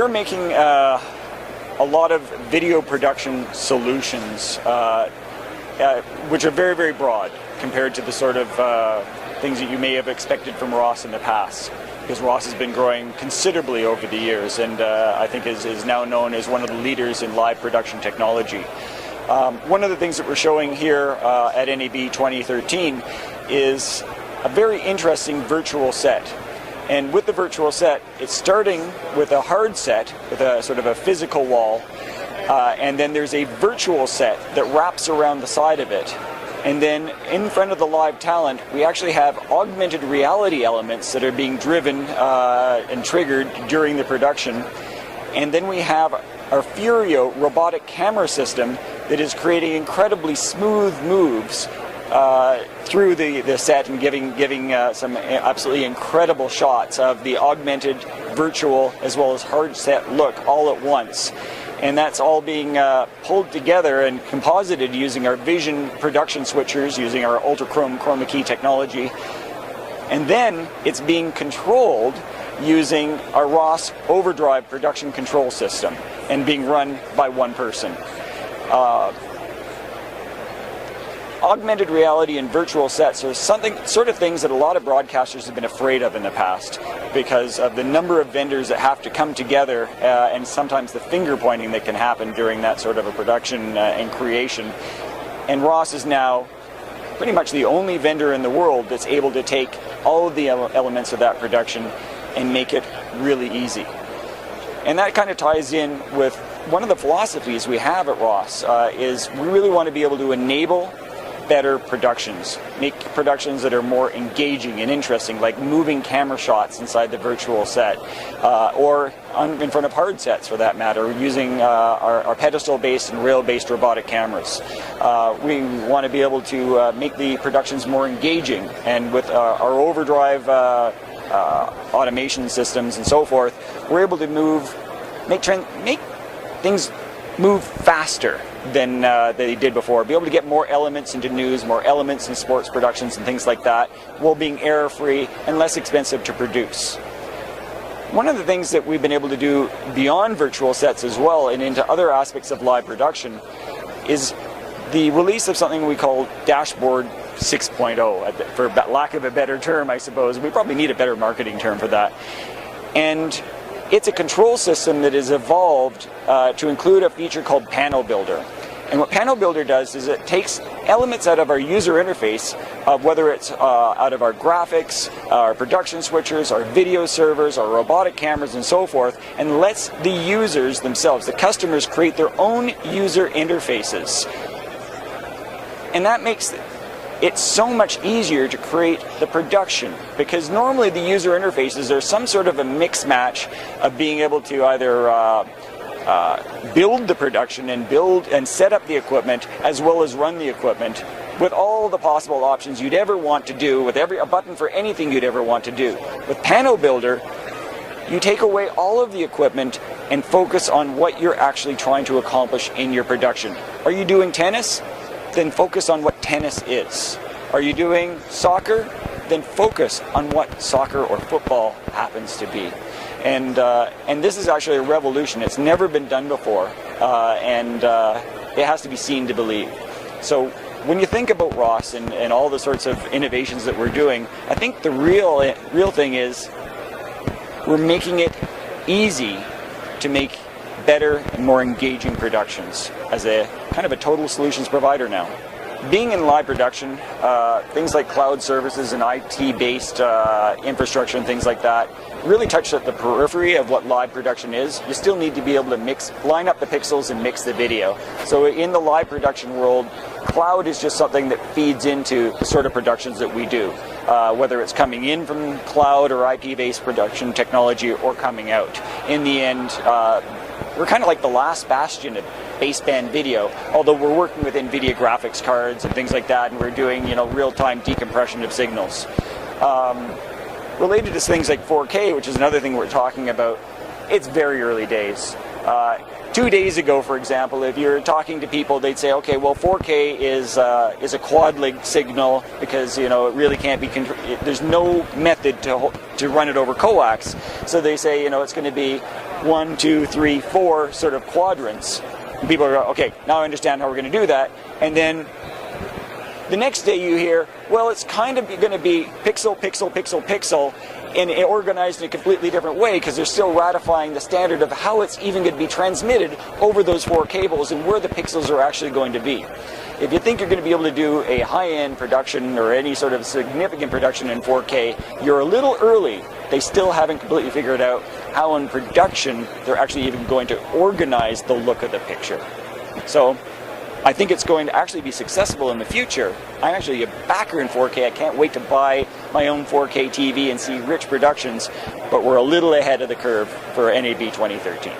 we're making a lot of video production solutions, which are very, very broad compared to the sort of things that you may have expected from Ross in the past, because Ross has been growing considerably over the years, and I think is now known as one of the leaders in live production technology. One of the things that we're showing here at NAB 2013 is a very interesting virtual set. And with the virtual set, it's starting with a hard set, with a sort of a physical wall, and then there's a virtual set that wraps around the side of it. And then in front of the live talent, we actually have augmented reality elements that are being driven and triggered during the production. And then we have our Furio robotic camera system that is creating incredibly smooth moves through the set and giving some absolutely incredible shots of the augmented, virtual, as well as hard set look all at once. And that's all being pulled together and composited using our vision production switchers, using our ultra-chrome chroma key technology. And then it's being controlled using our Ross overdrive production control system and being run by one person. Augmented reality and virtual sets are sort of things that a lot of broadcasters have been afraid of in the past because of the number of vendors that have to come together and sometimes the finger pointing that can happen during that sort of a production and creation. And Ross is now pretty much the only vendor in the world that's able to take all of the elements of that production and make it really easy. And that kind of ties in with one of the philosophies we have at Ross is we really want to be able to enable better productions, make productions that are more engaging and interesting, like moving camera shots inside the virtual set, or in front of hard sets for that matter, using our pedestal-based and rail-based robotic cameras. We want to be able to make the productions more engaging, and with our overdrive automation systems and so forth, we're able to make things move faster than they did before, be able to get more elements into news, more elements in sports productions and things like that, while being error-free and less expensive to produce. One of the things that we've been able to do beyond virtual sets as well and into other aspects of live production is the release of something we call Dashboard 6.0, for lack of a better term, I suppose. We probably need a better marketing term for that. And it's a control system that has evolved to include a feature called Panel Builder. And what Panel Builder does is it takes elements out of our user interface, whether it's out of our graphics, our production switchers, our video servers, our robotic cameras, and so forth, and lets the users themselves, the customers, create their own user interfaces. And that makes it's so much easier to create the production, because normally the user interfaces are some sort of a mix match of being able to either build the production and set up the equipment as well as run the equipment with all the possible options you'd ever want to do, with a button for anything you'd ever want to do. With Panel Builder, you take away all of the equipment and focus on what you're actually trying to accomplish in your production. Are you doing tennis? Then focus on what tennis is. Are you doing soccer? Then focus on what soccer or football happens to be. And this is actually a revolution. It's never been done before, and it has to be seen to believe. So when you think about Ross and all the sorts of innovations that we're doing, I think the real thing is we're making it easy to make better and more engaging productions as a kind of a total solutions provider now. Being in live production, things like cloud services and IT-based infrastructure and things like that really touch at the periphery of what live production is. You still need to be able to line up the pixels and mix the video. So in the live production world, cloud is just something that feeds into the sort of productions that we do, whether it's coming in from cloud or IP-based production technology or coming out. In the end, we're kind of like the last bastion of baseband video, although we're working with NVIDIA graphics cards and things like that, and we're doing real-time decompression of signals. Related to things like 4K, which is another thing we're talking about, it's very early days. 2 days ago, for example, if you're talking to people, they'd say, okay, well, 4K is a quad link signal because it really can't be. There's no method to run it over coax. So they say it's going to be 1, 2, 3, 4 sort of quadrants. And people are, okay, now I understand how we're going to do that. And then the next day you hear, well, it's kind of going to be pixel, pixel, pixel, pixel, and organized in a completely different way, because they're still ratifying the standard of how it's even going to be transmitted over those 4 cables and where the pixels are actually going to be. If you think you're going to be able to do a high-end production or any sort of significant production in 4K, you're a little early. They still haven't completely figured out how in production they're actually even going to organize the look of the picture. So I think it's going to actually be successful in the future. I'm actually a backer in 4K. I can't wait to buy my own 4K TV and see rich productions, but we're a little ahead of the curve for NAB 2013.